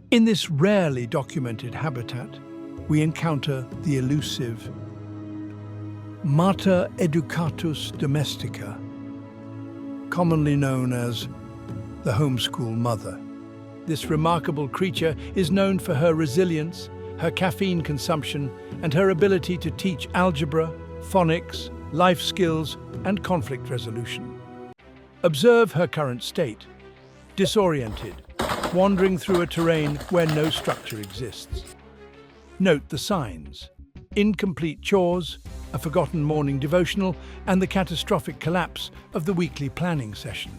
In this rarely documented habitat, we encounter the elusive Mater educatus domestica, commonly known as the homeschool mother. This remarkable creature is known for her resilience, her caffeine consumption, and her ability to teach algebra, phonics, life skills, and conflict resolution. Observe her current state: disoriented, wandering through a terrain where no structure exists. Note the signs: incomplete chores, a forgotten morning devotional, and the catastrophic collapse of the weekly planning session.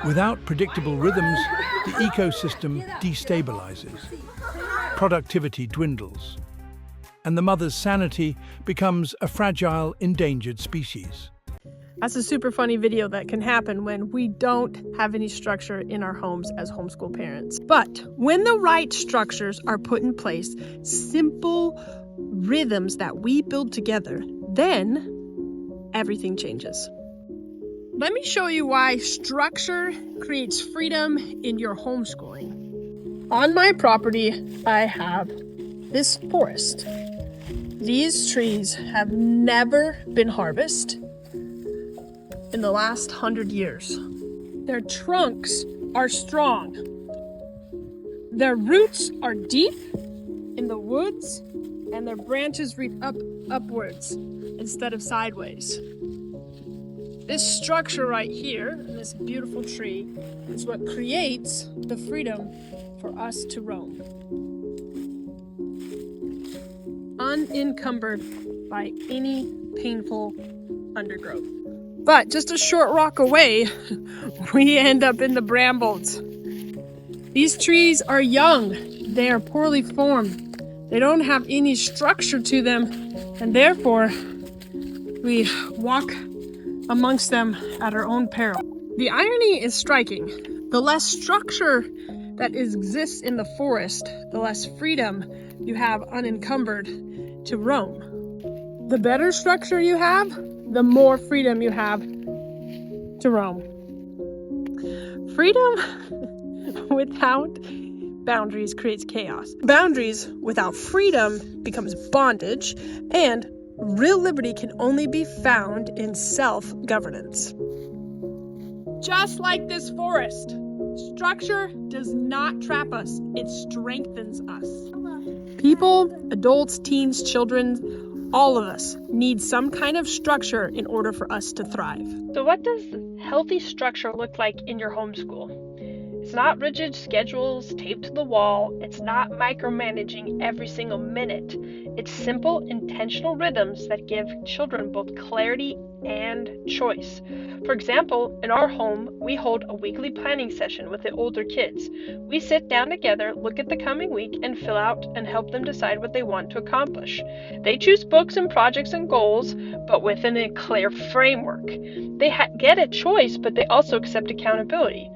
Without predictable rhythms, the ecosystem destabilizes. Productivity dwindles, and the mother's sanity becomes a fragile, endangered species. That's a super funny video that can happen when we don't have any structure in our homes as homeschool parents. But when the right structures are put in place, simple rhythms that we build together, then everything changes. Let me show you why structure creates freedom in your homeschooling. On my property, I have this forest. These trees have never been harvested in the last 100 years. Their trunks are strong. Their roots are deep in the woods, and their branches reach upwards instead of sideways. This structure right here, this beautiful tree, is what creates the freedom for us to roam, unencumbered by any painful undergrowth. But just a short walk away, we end up in the brambles. These trees are young. They are poorly formed. They don't have any structure to them, and therefore we walk amongst them at our own peril. The irony is striking. The less structure that exists in the forest, the less freedom you have unencumbered to roam. The better structure you have, the more freedom you have to roam. Freedom without boundaries creates chaos. Boundaries without freedom becomes bondage, and real liberty can only be found in self-governance. Just like this forest, structure does not trap us, it strengthens us. People, adults, teens, children, all of us need some kind of structure in order for us to thrive. So what does healthy structure look like in your homeschool? It's not rigid schedules taped to the wall. It's not micromanaging every single minute. It's simple, intentional rhythms that give children both clarity and choice. For example, in our home, we hold a weekly planning session with the older kids. We sit down together, look at the coming week, and fill out and help them decide what they want to accomplish. They choose books and projects and goals, but within a clear framework. They get a choice, but they also accept accountability.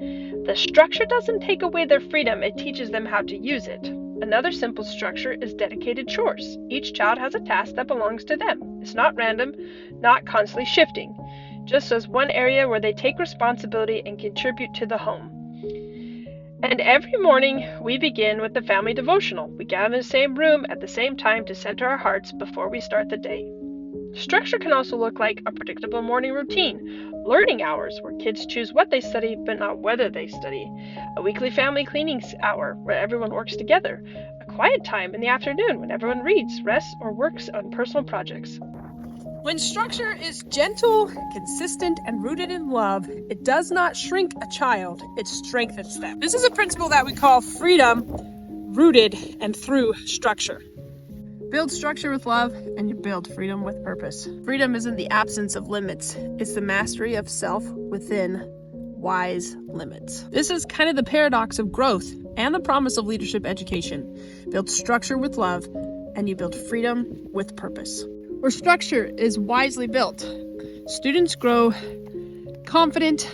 The structure doesn't take away their freedom, it teaches them how to use it. Another simple structure is dedicated chores. Each child has a task that belongs to them. It's not random, not constantly shifting, just as one area where they take responsibility and contribute to the home. And every morning, we begin with the family devotional. We gather in the same room at the same time to center our hearts before we start the day. Structure can also look like a predictable morning routine, learning hours where kids choose what they study but not whether they study, a weekly family cleaning hour where everyone works together, a quiet time in the afternoon when everyone reads, rests, or works on personal projects. When structure is gentle, consistent, and rooted in love, it does not shrink a child, it strengthens them. This is a principle that we call freedom, rooted and through structure. Build structure with love, and you build freedom with purpose. Freedom isn't the absence of limits, it's the mastery of self within wise limits. This is kind of the paradox of growth and the promise of leadership education. Build structure with love, and you build freedom with purpose. Where structure is wisely built, students grow confident,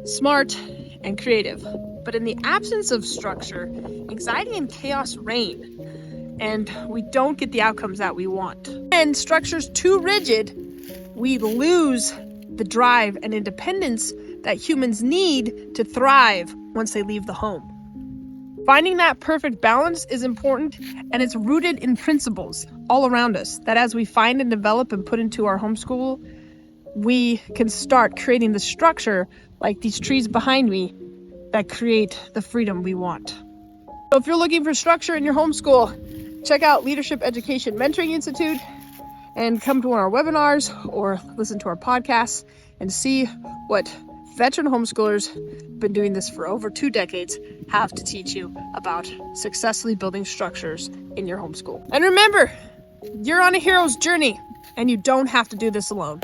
smart, and creative. But in the absence of structure, anxiety and chaos reign, and we don't get the outcomes that we want. And structure's too rigid, we lose the drive and independence that humans need to thrive once they leave the home. Finding that perfect balance is important, and it's rooted in principles all around us that as we find and develop and put into our homeschool, we can start creating the structure like these trees behind me that create the freedom we want. So if you're looking for structure in your homeschool, check out Leadership Education Mentoring Institute and come to one of our webinars or listen to our podcasts and see what veteran homeschoolers who've been doing this for over 2 decades have to teach you about successfully building structures in your homeschool. And remember, you're on a hero's journey and you don't have to do this alone.